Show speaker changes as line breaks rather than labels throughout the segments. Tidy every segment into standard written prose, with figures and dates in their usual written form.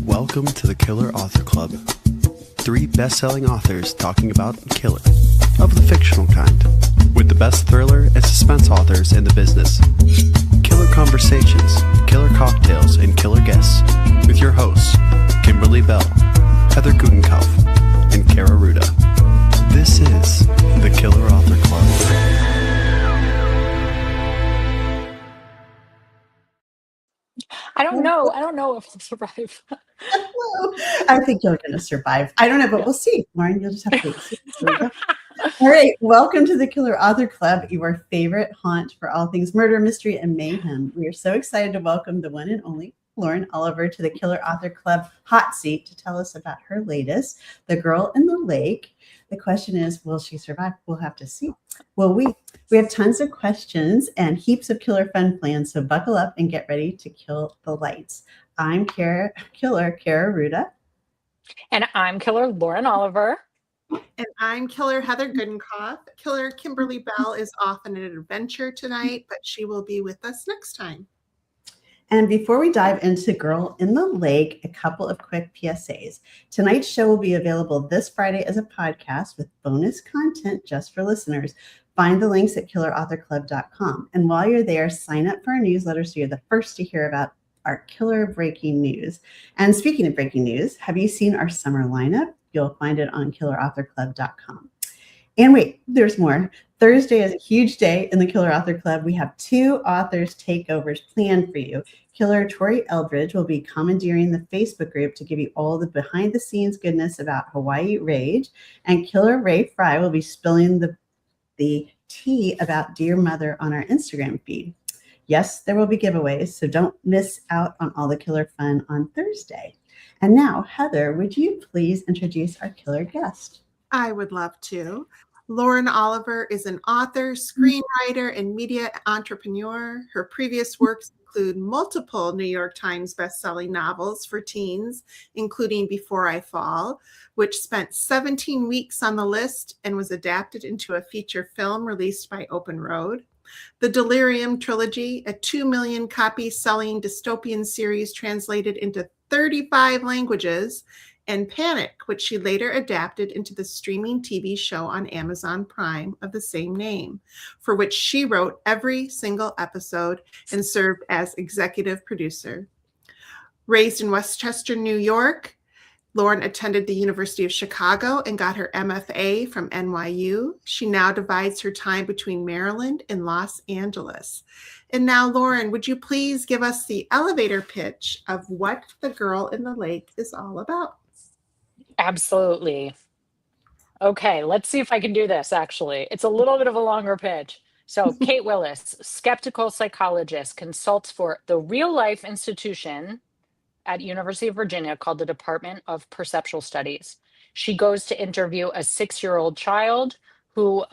Welcome to the Killer Author Club. 3 best-selling authors talking about killer, of the fictional kind, with the best thriller and suspense authors in the business. Killer conversations, killer cocktails, and killer guests, with your hosts, Kimberly Bell, Heather Gutenkopf, and Kara Ruda. This is the Killer Author Club.
I don't know if I'll survive.
I think you're going to survive. I don't know, but we'll see. Lauren, you'll just have to see. All right. Welcome to the Killer Author Club, your favorite haunt for all things murder, mystery, and mayhem. We are so excited to welcome the one and only Lauren Oliver to the Killer Author Club hot seat to tell us about her latest, The Girl in the Lake. The question is, will she survive? We'll have to see. Well, we have tons of questions and heaps of killer fun plans, so buckle up and get ready to kill the lights. I'm Killer Kara Ruda.
And I'm Killer Lauren Oliver.
And I'm Killer Heather Gutenkopf. Killer Kimberly Bell is off on an adventure tonight, but she will be with us next time.
And before we dive into Girl in the Lake, a couple of quick PSAs. Tonight's show will be available this Friday as a podcast with bonus content just for listeners. Find the links at killerauthorclub.com. And while you're there, sign up for our newsletter so you're the first to hear about our killer breaking news. And speaking of breaking news, have you seen our summer lineup? You'll find it on killerauthorclub.com. And wait, there's more. Thursday is a huge day in the Killer Author Club. We have 2 authors takeovers planned for you. Killer Tori Eldridge will be commandeering the Facebook group to give you all the behind-the-scenes goodness about Hawaii Rage. And Killer Ray Fry will be spilling the tea about Dear Mother on our Instagram feed. Yes, there will be giveaways, so don't miss out on all the killer fun on Thursday. And now, Heather, would you please introduce our killer guest?
I would love to. Lauren Oliver is an author, screenwriter, and media entrepreneur. Her previous works include multiple New York Times bestselling novels for teens, including Before I Fall, which spent 17 weeks on the list and was adapted into a feature film released by Open Road. The Delirium trilogy, a 2 million copy selling dystopian series translated into 35 languages, and Panic, which she later adapted into the streaming TV show on Amazon Prime of the same name, for which she wrote every single episode and served as executive producer. Raised in Westchester, New York, Lauren attended the University of Chicago and got her MFA from NYU. She now divides her time between Maryland and Los Angeles. And now, Lauren, would you please give us the elevator pitch of what The Girl in the Lake is all about?
Absolutely. Okay, let's see if I can do this, actually. It's a little bit of a longer pitch. So Kate Willis, skeptical psychologist, consults for the real-life institution at University of Virginia called the Department of Perceptual Studies. She goes to interview a 6-year-old child who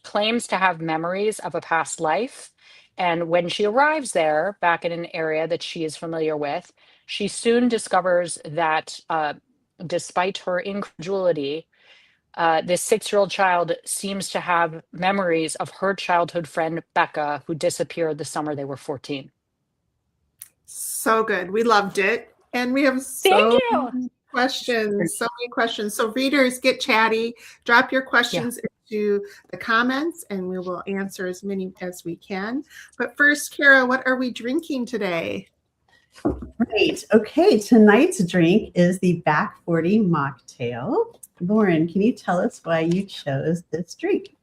claims to have memories of a past life. And when she arrives there, back in an area that she is familiar with, she soon discovers that despite her incredulity, this 6-year-old child seems to have memories of her childhood friend, Becca, who disappeared the summer they were 14.
So good. We loved it. And we have so many questions. So readers, get chatty. Drop your questions into the comments and we will answer as many as we can. But first, Kara, what are we drinking today?
Right. Okay. Tonight's drink is the Back 40 mocktail. Lauren, can you tell us why you chose this drink?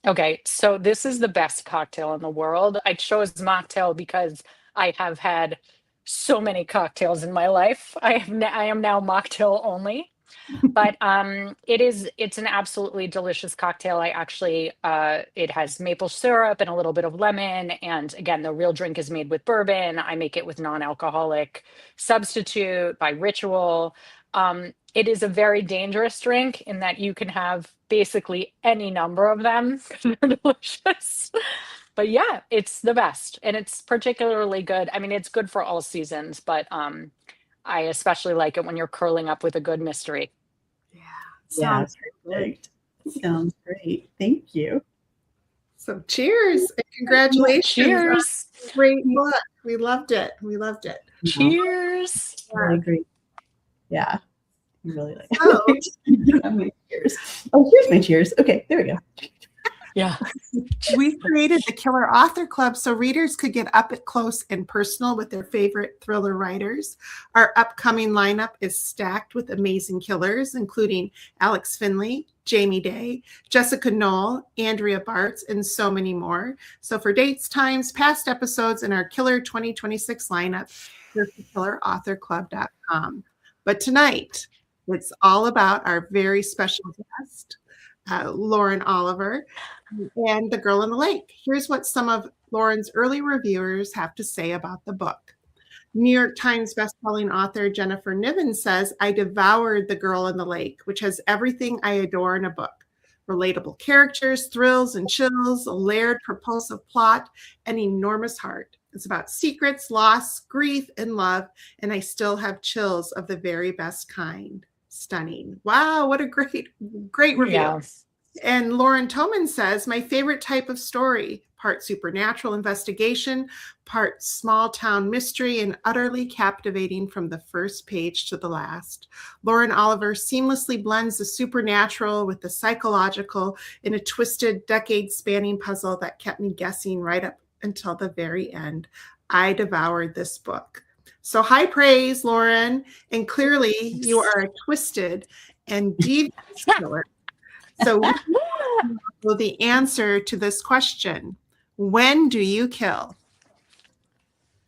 Okay. So this is the best cocktail in the world. I chose mocktail because I have had so many cocktails in my life. I am now mocktail only. But it's an absolutely delicious cocktail. I actually, it has maple syrup and a little bit of lemon. And again, the real drink is made with bourbon. I make it with non-alcoholic substitute by Ritual. It is a very dangerous drink in that you can have basically any number of them. They're delicious. But yeah, it's the best. And it's particularly good. I mean, it's good for all seasons, but I especially like it when you're curling up with a good mystery.
Sounds perfect. Sounds great. Thank you.
So cheers and congratulations.
Cheers.
Great book. We loved it.
Cheers.
Really great. Yeah. You really like
Oh.
You don't have my tears. Oh, here's my tears. Okay, there we go.
Yeah.
We created the Killer Author Club so readers could get up close and personal with their favorite thriller writers. Our upcoming lineup is stacked with amazing killers, including Alex Finley, Jamie Day, Jessica Knoll, Andrea Bartz, and so many more. So for dates, times, past episodes, and our Killer 2026 lineup, search killerauthorclub.com. But tonight, it's all about our very special guest, Lauren Oliver, and The Girl in the Lake. Here's what some of Lauren's early reviewers have to say about the book. New York Times bestselling author Jennifer Niven says, I devoured The Girl in the Lake, which has everything I adore in a book. Relatable characters, thrills and chills, a layered propulsive plot, an enormous heart. It's about secrets, loss, grief, and love, and I still have chills of the very best kind. Stunning. Wow, what a great review.
Yeah.
And Lauren Toman says, my favorite type of story, part supernatural investigation, part small town mystery, and utterly captivating from the first page to the last. Lauren Oliver seamlessly blends the supernatural with the psychological in a twisted, decade-spanning puzzle that kept me guessing right up until the very end. I devoured this book. So high praise, Lauren. And clearly you are a twisted and devious killer. So the answer to this question, when do you kill?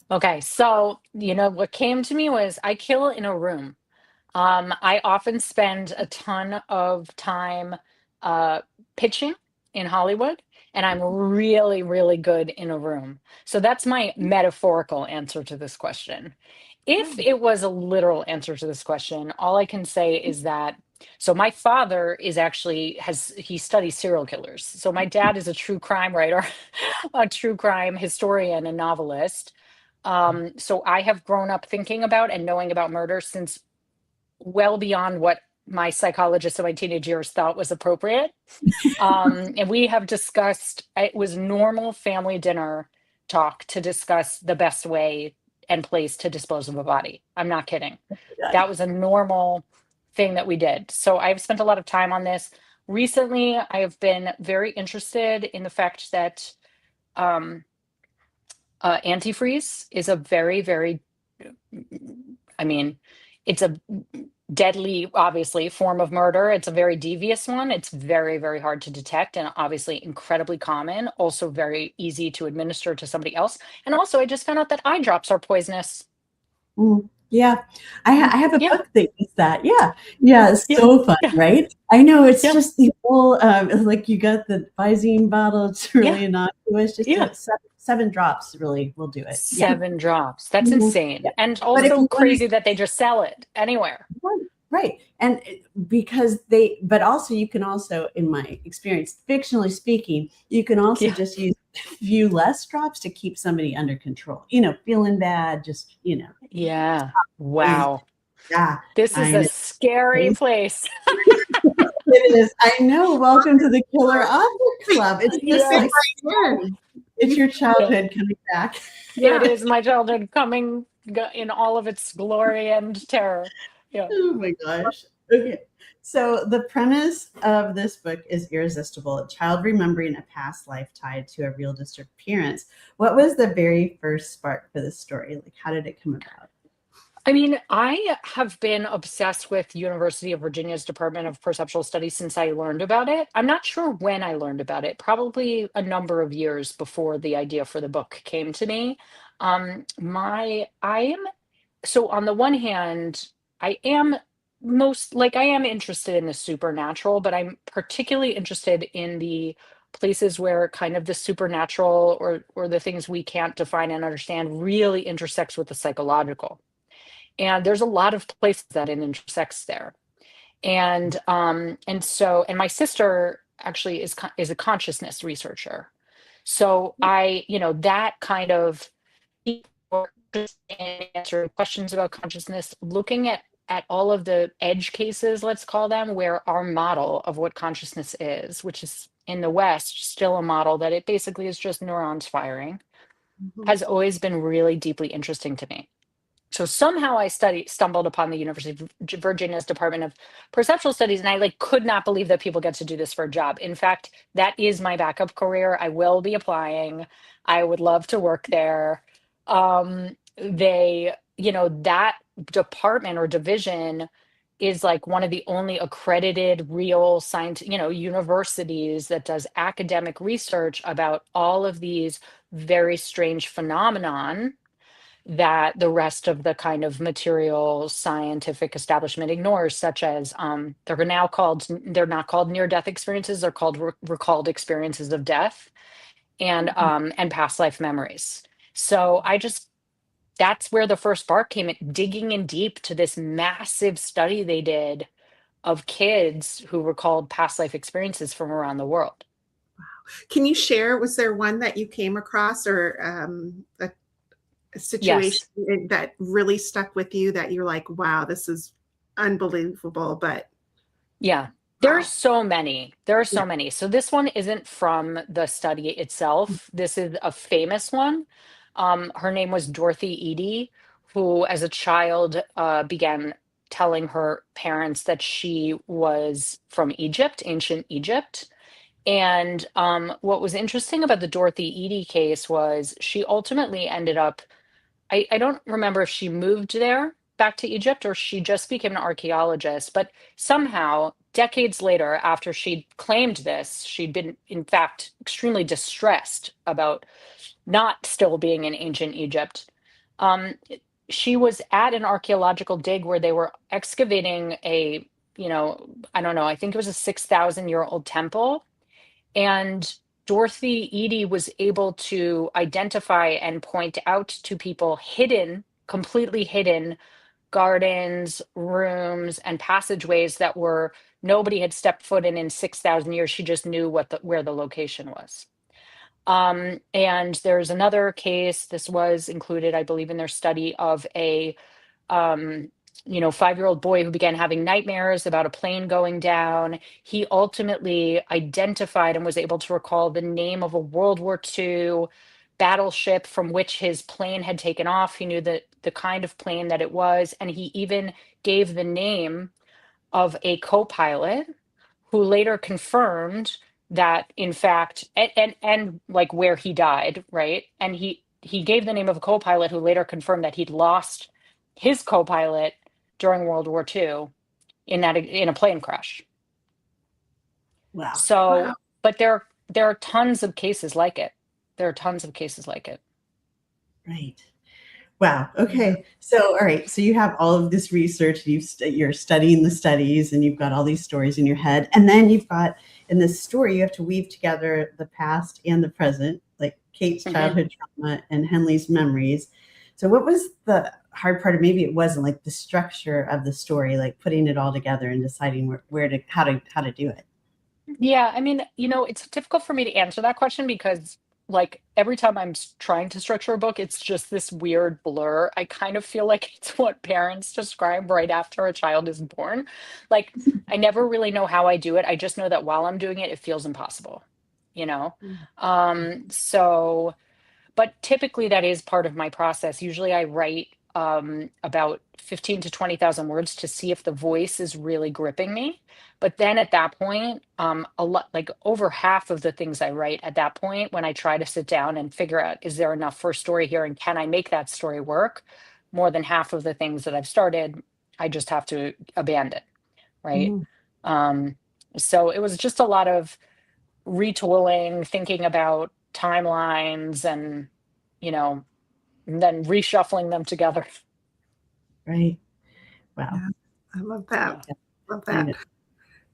Okay, so what came to me was I kill in a room. I often spend a ton of time pitching in Hollywood, and I'm really, really good in a room. So that's my metaphorical answer to this question. If it was a literal answer to this question, all I can say is that so my father is actually he studies serial killers. So my dad is a true crime writer, a true crime historian and novelist. So I have grown up thinking about and knowing about murder since well beyond what my psychologist in my teenage years thought was appropriate. And we have discussed, it was normal family dinner talk to discuss the best way and place to dispose of a body. I'm not kidding. That was a normal thing that we did. So I've spent a lot of time on this. Recently, I have been very interested in the fact that antifreeze is a very, very, it's a deadly, obviously, form of murder. It's a very devious one. It's very, very hard to detect and obviously incredibly common, also very easy to administer to somebody else. And also, I just found out that eye drops are poisonous.
Yeah, I have a book that is that. Yeah, it's so fun, right? I know it's just the whole like you got the Visine bottle. It's really innocuous. Just 7 drops really will do it.
7 drops. That's insane, and also crazy that they just sell it anywhere.
Right, and because but also you can also, in my experience, fictionally speaking, you can also just use a few less drops to keep somebody under control. Feeling bad, just
Yeah. Wow.
Yeah.
This is a scary place.
It is. I know. Welcome to the Killer Author Club. It's just it's your childhood coming back.
It is my childhood coming in all of its glory and terror. Yeah.
Oh my gosh. Okay. So the premise of this book is irresistible. A child remembering a past life tied to a real disappearance. What was the very first spark for this story? Like, how did it come about?
I have been obsessed with University of Virginia's Department of Perceptual Studies since I learned about it. I'm not sure when I learned about it, probably a number of years before the idea for the book came to me. So on the one hand, I am interested in the supernatural, but I'm particularly interested in the places where kind of the supernatural or the things we can't define and understand really intersects with the psychological. And there's a lot of places that it intersects there. And my sister actually is a consciousness researcher. So that kind of answering questions about consciousness, looking at all of the edge cases, let's call them, where our model of what consciousness is, which is in the West still a model that it basically is just neurons firing, has always been really deeply interesting to me. So somehow I stumbled upon the University of Virginia's Department of Perceptual Studies, and I like could not believe that people get to do this for a job. In fact, that is my backup career. I will be applying. I would love to work there. That department or division is like one of the only accredited real science, universities that does academic research about all of these very strange phenomenon that the rest of the kind of material scientific establishment ignores, such as they're not called near-death experiences, they're called recalled experiences of death and past life memories. So that's where the first spark came in, digging in deep to this massive study they did of kids who recalled past life experiences from around the world.
Can you share, was there one that you came across or a situation that really stuck with you that you're like, wow, this is unbelievable? But
yeah, there's so many. There are so many. So this one isn't from the study itself. This is a famous one. Her name was Dorothy Eady, who as a child began telling her parents that she was from Egypt, ancient Egypt. And what was interesting about the Dorothy Eady case was she ultimately ended up, I don't remember if she moved there back to Egypt or she just became an archaeologist, but somehow decades later, after she'd claimed this, she'd been in fact extremely distressed about not still being in ancient Egypt. She was at an archaeological dig where they were excavating I don't know, I think it was a 6,000-year-old temple. And Dorothy Eady was able to identify and point out to people completely hidden gardens, rooms, and passageways that nobody had stepped foot in 6,000 years. She just knew where the location was. And there's another case, this was included, I believe, in their study of a 5-year-old boy who began having nightmares about a plane going down. He ultimately identified and was able to recall the name of a World War II battleship from which his plane had taken off. He knew the kind of plane that it was, and he even gave the name of a co-pilot who later confirmed that, in fact, and like where he died, right? And he gave the name of a co-pilot who later confirmed that he'd lost his co-pilot during World War II in a plane crash.
Wow.
So, but there are tons of cases like it. There are tons of cases like it.
Right. Wow. Okay. So, all right. So you have all of this research. You're studying the studies, and you've got all these stories in your head. And then you've got in this story, you have to weave together the past and the present, like Kate's childhood trauma and Henley's memories. So, what was the hard part? Or maybe it wasn't, like the structure of the story, like putting it all together and deciding how to do it.
Yeah, I mean, it's difficult for me to answer that question because like every time I'm trying to structure a book, it's just this weird blur. I kind of feel like it's what parents describe right after a child is born. Like I never really know how I do it. I just know that while I'm doing it, it feels impossible, you know? So, but typically that is part of my process. Usually I write about 15 to 20,000 words to see if the voice is really gripping me. But then at that point, a lot, like over half of the things I write at that point, when I try to sit down and figure out, is there enough for a story here and can I make that story work? More than half of the things that I've started, I just have to abandon, right? So it was just a lot of retooling, thinking about timelines and, and then reshuffling them together.
Right. Wow.
Yeah, I love that.
Yeah.
Love that.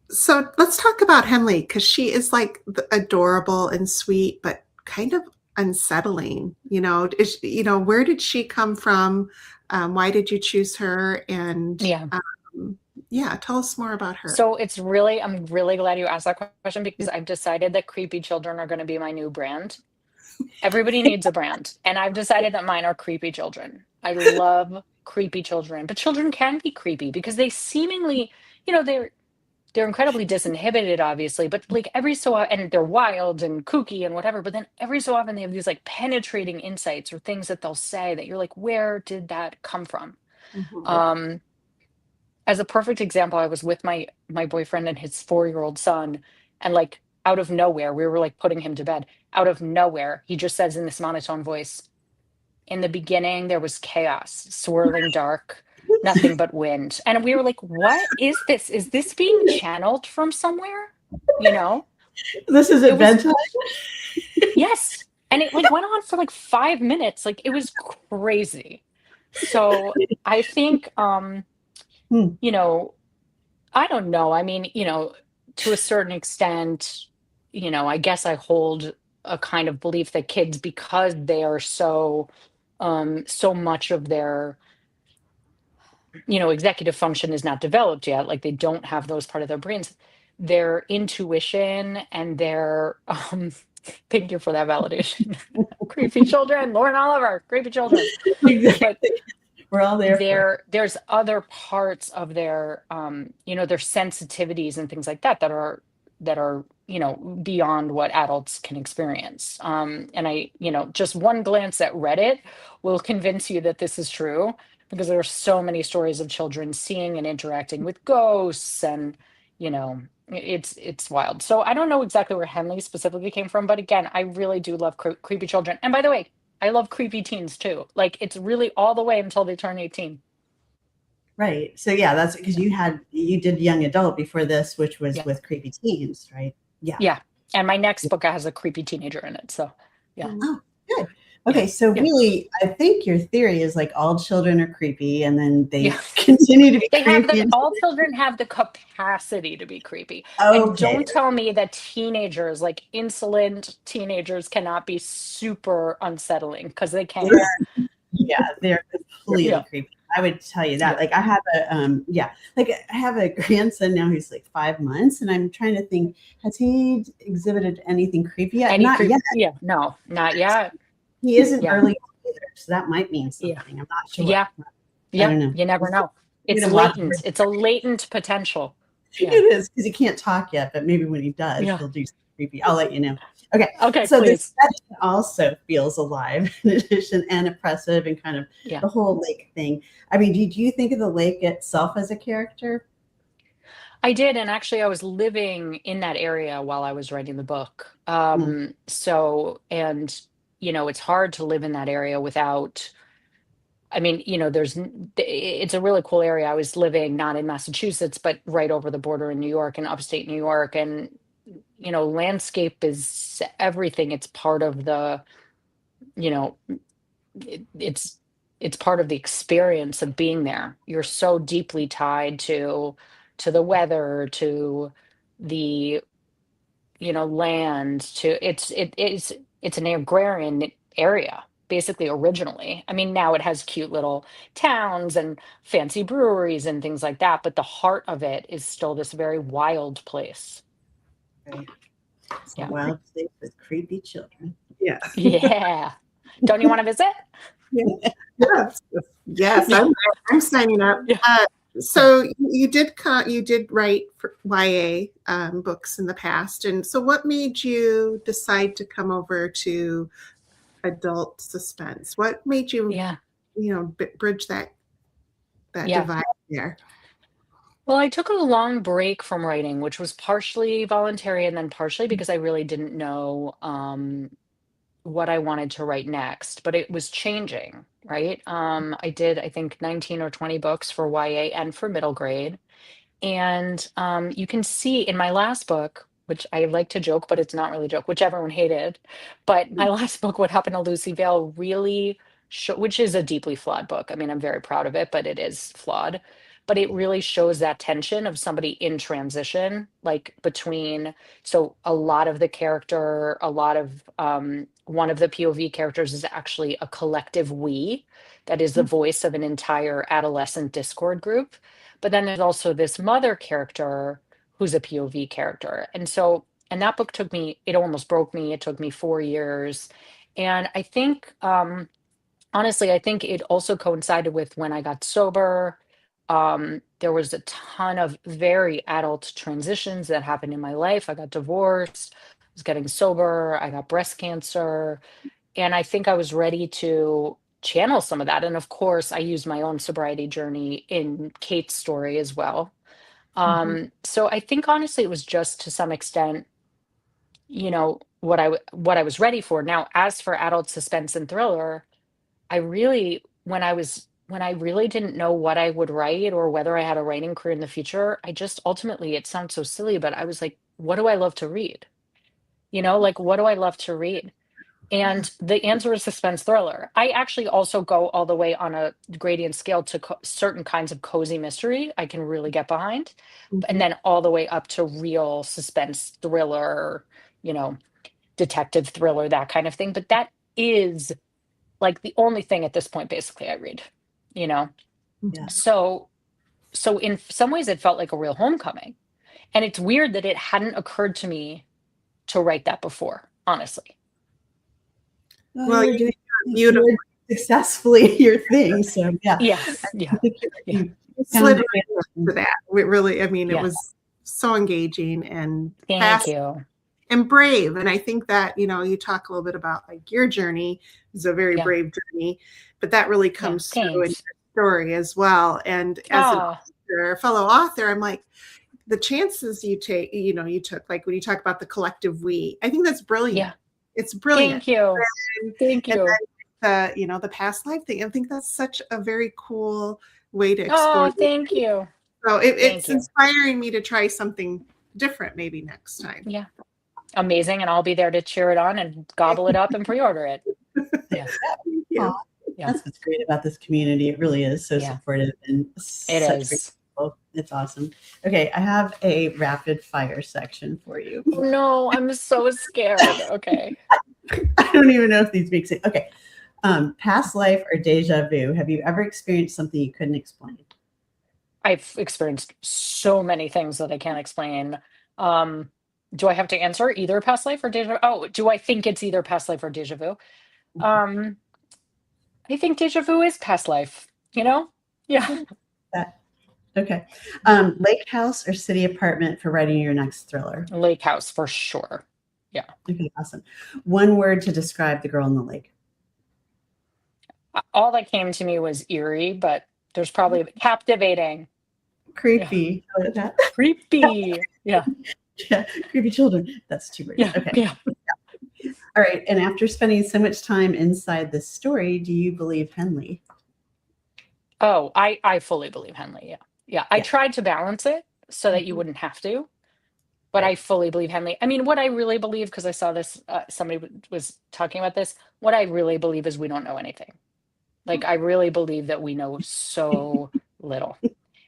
So let's talk about Henley, because she is like adorable and sweet, but kind of unsettling. Where did she come from? Why did you choose her? And tell us more about her.
So I'm really glad you asked that question because I've decided that creepy children are going to be my new brand. Everybody needs a brand. And I've decided that mine are creepy children. I love creepy children, but children can be creepy because they seemingly, they're incredibly disinhibited, obviously, but like every so often, and they're wild and kooky and whatever, but then every so often they have these like penetrating insights or things that they'll say that you're like, where did that come from?
Mhm.
Um, as a perfect example, I was with my boyfriend and his 4-year-old son, and like out of nowhere, we were like putting him to bed. Out of nowhere, he just says in this monotone voice, in the beginning, there was chaos, swirling dark, nothing but wind. And we were like, what is this? Is this being channeled from somewhere? You know,
This is
it
at
was,
bedtime.
yes. And it like went on for like 5 minutes. Like it was crazy. So I think,
Hmm.
you know, I don't know. I mean, to a certain extent, I guess I hold a kind of belief that kids, because they are so much of their executive function is not developed yet, like they don't have those part of their brains, their intuition and their thank you for that validation. Creepy children, Lauren Oliver, creepy children. But
Exactly. We're all there for it.
there's other parts of their their sensitivities and things like that that are beyond what adults can experience. And just one glance at Reddit will convince you that this is true, because there are so many stories of children seeing and interacting with ghosts, and it's wild. So I don't know exactly where Henley specifically came from, but again, I really do love creepy children. And by the way, I love creepy teens too. Like it's really all the way until they turn 18.
Right. So yeah, that's because you did young adult before this, which was
Yeah.
with creepy teens, right? Yeah.
Yeah. And my next book has a creepy teenager in it. So yeah.
Oh, good. Okay, so
Yeah.
really, I think your theory is like all children are creepy, and then they
Yeah.
continue to be
They have
creepy.
all children have the capacity to be creepy. And
Okay.
don't tell me that teenagers, like insolent teenagers, cannot be super unsettling, because they can.
Yeah, they're completely
Yeah.
creepy. I would tell you that.
Yeah.
Like I have I have a grandson now who's like 5 months, and I'm trying to think, has he exhibited anything creepy yet?
Any
Not
creep?
yet.
Yeah. No, not yet.
He isn't
Yeah.
early either, so that might mean
Yeah.
something. I'm not sure.
Yeah.
I
Yeah.
don't know.
You never know. It's
Gonna watch
latent. It's a latent potential. Yeah.
It is because he can't talk yet, but maybe when he does,
Yeah.
he'll do something creepy. I'll let you know. Okay.
Okay,
So
please.
this setting also feels alive in addition, and oppressive, and kind of
Yeah.
the whole lake thing. I mean, do you think of the lake itself as a character?
I did, and actually I was living in that area while I was writing the book. So, and it's hard to live in that area without, I mean, it's a really cool area. I was living not in Massachusetts, but right over the border in New York, and upstate New York. And landscape is everything. It's part of the, you know, it's part of the experience of being there. You're so deeply tied to the weather, to the land, to it's an agrarian area basically originally. I mean, now it has cute little towns and fancy breweries and things like that, but the heart of it is still this very wild place.
Right. It's
Yeah.
a wild place with creepy children.
Yeah.
Yeah. Don't you want to visit?
Yes. Yes. I'm signing up.
Yeah.
So you did write for YA books in the past, and so what made you decide to come over to adult suspense? What made you
Yeah.
Bridge that
Yeah.
divide there?
Well, I took a long break from writing, which was partially voluntary and then partially because I really didn't know what I wanted to write next, but it was changing, right? I did, I think, 19 or 20 books for YA and for middle grade. And you can see in my last book, which I like to joke, but it's not really a joke, which everyone hated. But my last book, What Happened to Lucy Vale, really which is a deeply flawed book. I mean, I'm very proud of it, but it is flawed. But it really shows that tension of somebody in transition, like between, so a lot of the character, a lot of one of the POV characters is actually a collective we, that is the voice of an entire adolescent Discord group. But then there's also this mother character who's a POV character. And that book took me, it almost broke me. It took me 4 years. And I think, honestly, I think it also coincided with when I got sober. There was a ton of very adult transitions that happened in my life. I got divorced, I was getting sober, I got breast cancer, and I think I was ready to channel some of that. And of course, I used my own sobriety journey in Kate's story as well.
Mhm.
So I think honestly, it was just to some extent, what I was ready for. Now, as for adult suspense and thriller, I really when I really didn't know what I would write or whether I had a writing career in the future, I just ultimately, it sounds so silly, but I was like, what do I love to read? Like what do I love to read?
Yeah.
And the answer is suspense thriller. I actually also go all the way on a gradient scale to certain kinds of cozy mystery I can really get behind, and
Mhm.
then all the way up to real suspense thriller, you know, detective thriller, that kind of thing. But that is like the only thing at this point basically I read, you know.
Yeah.
So in some ways it felt like a real homecoming. And it's weird that it hadn't occurred to me to write that before, honestly.
Well,
Well,
you were
you
doing you
beautiful.
were successfully your thing. So yeah,
Yes,
I
yeah,
think
yeah,
you
Slid
found it.
right into that. We really, I mean, it
yeah.
was so engaging and
Thank
fast
you.
and brave. And I think that, you talk a little bit about like your journey is a very
Yeah,
brave journey, but that really
yeah.
comes through in
Thanks.
your story as well. And as an
Ah,
author, fellow author, I'm like, the chances you took, like when you talk about the collective we, I think that's brilliant.
yeah.
It's brilliant.
Thank you.
And,
Thank
and
you.
then the past life thing. I think that's such a very cool way to explore.
Oh, thank you.
So
Thank
it's
you.
inspiring me to try something different maybe next time.
Yeah. Amazing. And I'll be there to cheer it on and gobble it up and pre-order it. Yeah.
Thank
Aw,
you.
Yeah.
that's what's great about this community. It really is so
Yeah.
supportive and
It
such great
is.
people. It's awesome. Okay, I have a rapid fire section for you.
Oh no, I'm so scared. Okay.
I don't even know if these make sense. Okay. Past life or deja vu. Have you ever experienced something you couldn't explain?
I've experienced so many things that I can't explain. Um, do I have to answer either past life or deja? Oh, do I think it's either past life or deja vu? Um, I think deja vu is past life, you know? Yeah.
Okay. That okay. Lake house or city apartment for writing your next thriller?
Lake house for sure. Yeah.
Okay, awesome. One word to describe the girl in the lake.
All that came to me was eerie, but there's probably captivating. Yeah.
Creepy. How about that?
Creepy. Yeah.
Yeah, creepy children. That's too weird.
Yeah.
Okay.
Yeah.
All right. And after spending so much time inside this story, do you believe Henley?
Oh, I fully believe Henley. Yeah. Yeah. I
Yeah.
tried to balance it so that you
Mhm.
wouldn't have to, but I
Right.
fully believe Henley. I mean, what I really believe, because I saw this, somebody was talking about this. What I really believe is we don't know anything. Like, I really believe that we know so little.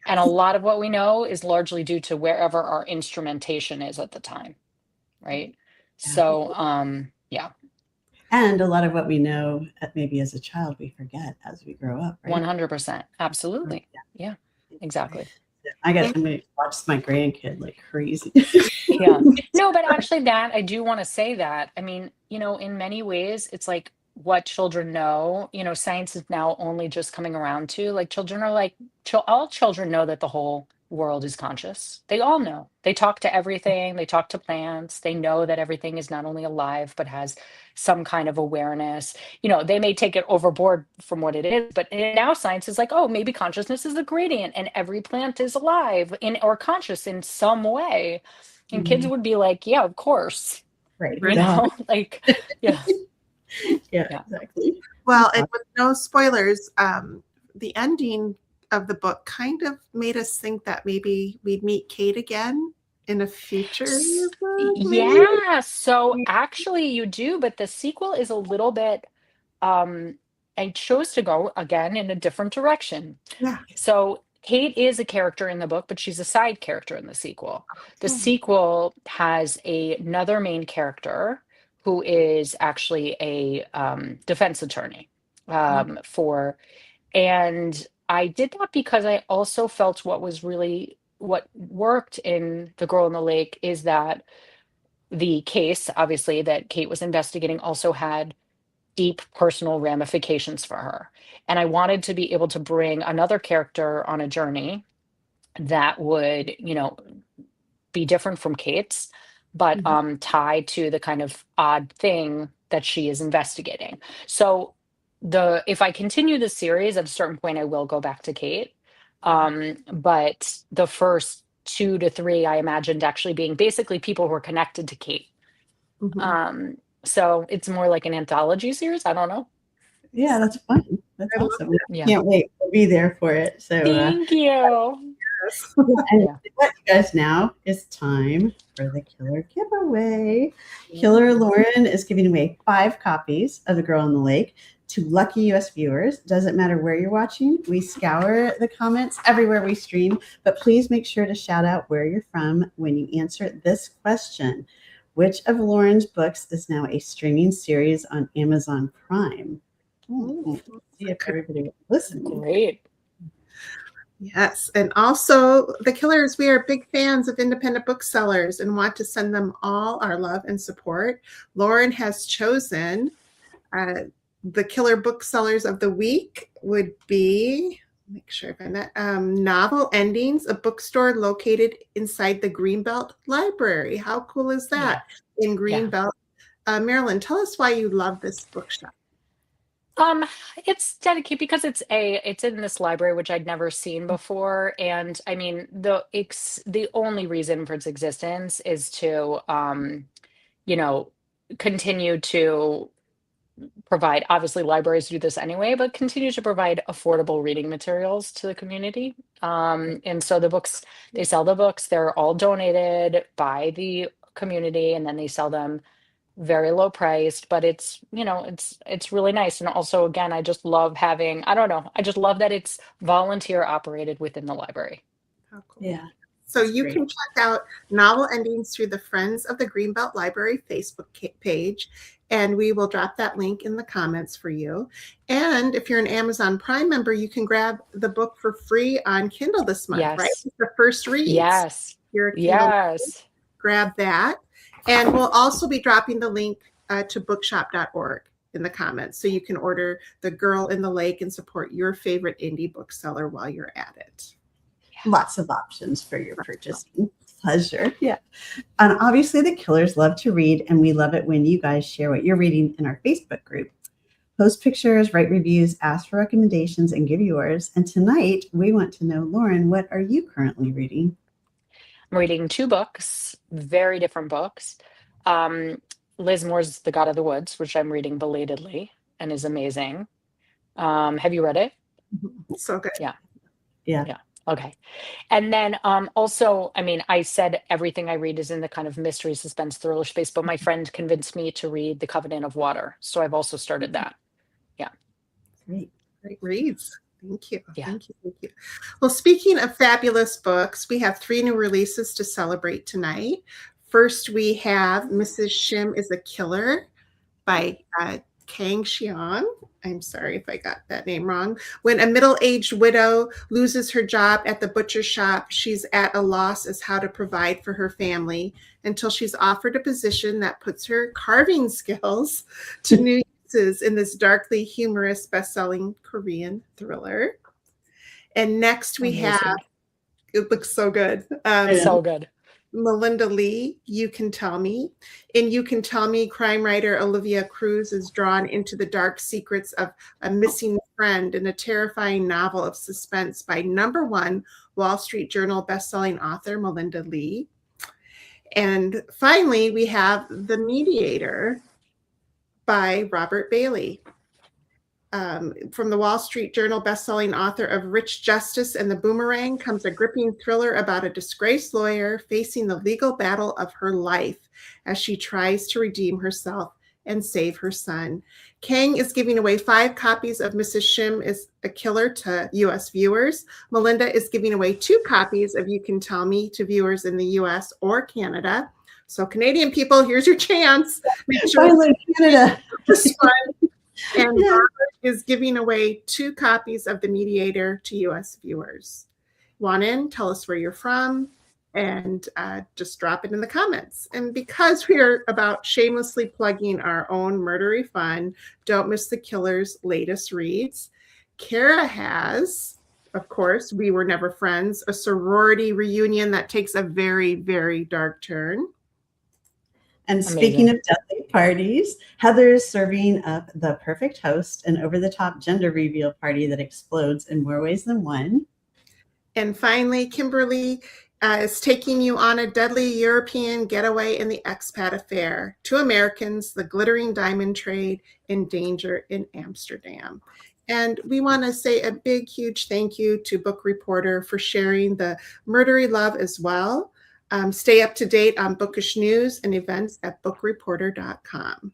And a lot of what we know is largely due to wherever our instrumentation is at the time, right?
Yeah.
So, yeah,
And a lot of what we know, maybe as a child, we forget as we grow up, right?
100%. Absolutely. Yeah, exactly.
I'm going to watch my grandkid like crazy.
Yeah. No, but actually that I do want to say that. I mean, in many ways, it's like what children know, science is now only just coming around to like children are like all children know that the whole world is conscious. They all know. They talk to everything, they talk to plants, they know that everything is not only alive but has some kind of awareness. They may take it overboard from what it is, but now science is like, oh, maybe consciousness is a gradient and every plant is alive in or conscious in some way. And kids
Mhm.
would be like, yeah, of course,
Right.
Right.
like, yeah,
Yeah,
yeah.
exactly.
Well, and with no spoilers, the ending of the book kind of made us think that maybe we'd meet Kate again in a future book, maybe.
Yeah, so actually you do, but the sequel is a little bit, um, I chose to go again in a different direction.
Yeah.
So Kate is a character in the book, but she's a side character in the sequel. The
Hmm.
sequel has another main character who is actually a defense attorney for, and I did that because I also felt what worked in The Girl in the Lake is that the case, obviously, that Kate was investigating also had deep personal ramifications for her. And I wanted to be able to bring another character on a journey that would, be different from Kate's, but
Mhm.
tied to the kind of odd thing that she is investigating. So the if I continue the series, at a certain point I will go back to Kate. But the first 2 to 3 I imagined actually being basically people who are connected to Kate.
Mhm.
Um, so it's more like an anthology series. I don't know.
Yeah, that's fun. That's
I love
awesome. We
Yeah.
can't wait. We'll be there for it. So,
Thank you.
this.
and
Yeah.
what you guys now is time for the killer giveaway. Killer Lauren is giving away 5 copies of The Girl in the Lake to lucky US viewers. Doesn't matter where you're watching. We scour the comments everywhere we stream, but please make sure to shout out where you're from when you answer this question. Which of Lauren's books is now a streaming series on Amazon Prime? See if everybody was listening.
Great.
Yes. And also, the Killers, we are big fans of independent booksellers and want to send them all our love and support. Lauren has chosen the Killer Booksellers of the Week would be, make sure I find that, Novel Endings, a bookstore located inside the Greenbelt Library. How cool is that? In Greenbelt, Maryland. Tell us why you love this bookshop.
It's dedicated because it's in this library which I'd never seen before, and I mean the only reason for its existence is to continue to provide, obviously libraries do this anyway, but continue to provide affordable reading materials to the community. And so they sell the books, they're all donated by the community, and then they sell them very low priced, but it's really nice. And also, again, I just love having, I don't know, I just love that it's volunteer operated within the library.
How cool.
Yeah.
So you can check out Novel Endings through the Friends of the Greenbelt Library Facebook page, and we will drop that link in the comments for you. And if you're an Amazon Prime member, you can grab the book for free on Kindle this month, right? It's the first read.
Yes.
You're a Kindle member, grab that. And we'll also be dropping the link to bookshop.org in the comments, so you can order The Girl in the Lake and support your favorite indie bookseller while you're at it.
Lots of options for your purchasing pleasure. Yeah. And obviously the Killers love to read, and we love it when you guys share what you're reading in our Facebook group. Post pictures, write reviews, ask for recommendations, and give yours. And tonight we want to know, Lauren, what are you currently reading?
I'm reading 2 books, very different books. Liz Moore's The God of the Woods, which I'm reading belatedly and is amazing. Have you read it?
So good.
Yeah.
Okay. And then also, I mean, I said everything I read is in the kind of mystery, suspense, thriller space, but my friend convinced me to read The Covenant of Water. So I've also started that. Yeah.
Great reads. Thank you.
Yeah.
Thank you. Well, speaking of fabulous books, we have 3 new releases to celebrate tonight. First, we have Mrs. Shim is a Killer by Kang Xian. I'm sorry if I got that name wrong. When a middle-aged widow loses her job at the butcher shop, she's at a loss as how to provide for her family until she's offered a position that puts her carving skills to new uses in this darkly humorous, best-selling Korean thriller. And next we have, it looks so good.
So good.
Melinda Lee, You Can Tell Me. In You Can Tell Me, crime writer Olivia Cruz is drawn into the dark secrets of a missing friend in a terrifying novel of suspense by #1 Wall Street Journal bestselling author Melinda Lee. And finally, we have The Mediator by Robert Bailey. From the Wall Street Journal bestselling author of Rich Justice and the Boomerang comes a gripping thriller about a disgraced lawyer facing the legal battle of her life as she tries to redeem herself and save her son. Kang is giving away 5 copies of Mrs. Shim is a Killer to U.S. viewers. Melinda is giving away 2 copies of You Can Tell Me to viewers in the U.S. or Canada. So Canadian people, here's your chance. Make sure
Finally, Canada.
this one. And Robert is giving away 2 copies of The Mediator to U.S. viewers. Juanin, tell us where you're from and just drop it in the comments. And because we are about shamelessly plugging our own Murdery Fun, don't miss the Killer's latest reads. Kara has, of course, We Were Never Friends, a sorority reunion that takes a very, very dark turn.
And speaking of deadly parties, Heather is serving up the perfect host, an over-the-top gender reveal party that explodes in more ways than one.
And finally, Kimberly is taking you on a deadly European getaway in the expat affair. 2 Americans, the glittering diamond trade, in danger in Amsterdam. And we want to say a big, huge thank you to Book Reporter for sharing the murdery love as well. Stay up to date on bookish news and events at bookreporter.com.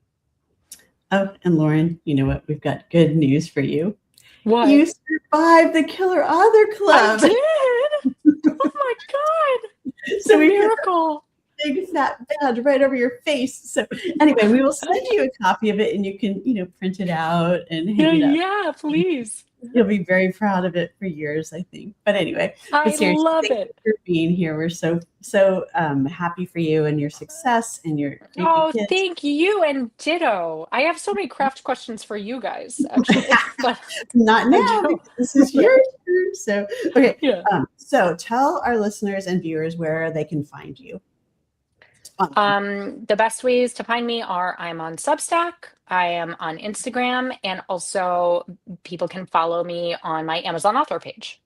Oh, and Lauren, you know what? We've got good news for you.
What?
You survived the Killer Author Club.
I did. Oh my God. It's
So
a
we put
miracle.
a big fat badge right over your face. So anyway, we will send you a copy of it and you can, print it out and hang it up.
Yeah, please.
You'll be very proud of it for years, I think. But anyway,
I
seriously,
love
thank
it.
you for being here. We're so happy for you and your success and your
Oh,
kids.
thank you, and ditto. I have so many craft questions for you guys, actually. But
Not now.
do.
Because this is your turn. So okay.
yeah.
So tell our listeners and viewers where they can find you.
The best ways to find me are I'm on Substack, I am on Instagram, and also people can follow me on my Amazon author page.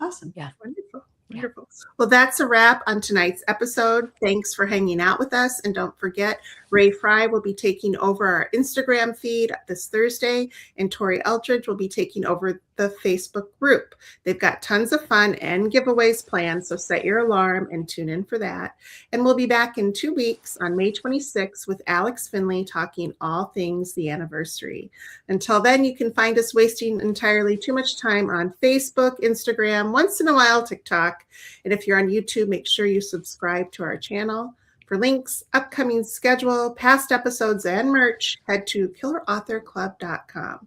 Awesome.
Yeah.
Wonderful. Wonderful. Well, that's a wrap on tonight's episode. Thanks for hanging out with us. And don't forget, Ray Fry will be taking over our Instagram feed this Thursday, and Tori Eldridge will be taking over the Facebook group. They've got tons of fun and giveaways planned, so set your alarm and tune in for that. And we'll be back in 2 weeks on May 26th with Alex Finley talking all things the anniversary. Until then, you can find us wasting entirely too much time on Facebook, Instagram, once in a while TikTok. And if you're on YouTube, make sure you subscribe to our channel. For links, upcoming schedule, past episodes, and merch, head to killerauthorclub.com.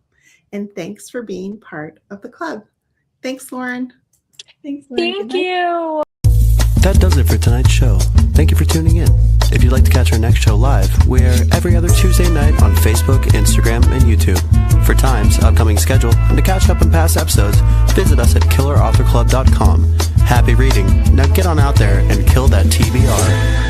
And thanks for being part of the club. Thanks, Lauren.
Thanks, Lauren.
Thank you.
That does it for tonight's show. Thank you for tuning in. If you'd like to catch our next show live, we're every other Tuesday night on Facebook, Instagram, and YouTube. For times, upcoming schedule, and to catch up on past episodes, visit us at killerauthorclub.com. Happy reading. Now get on out there and kill that TBR.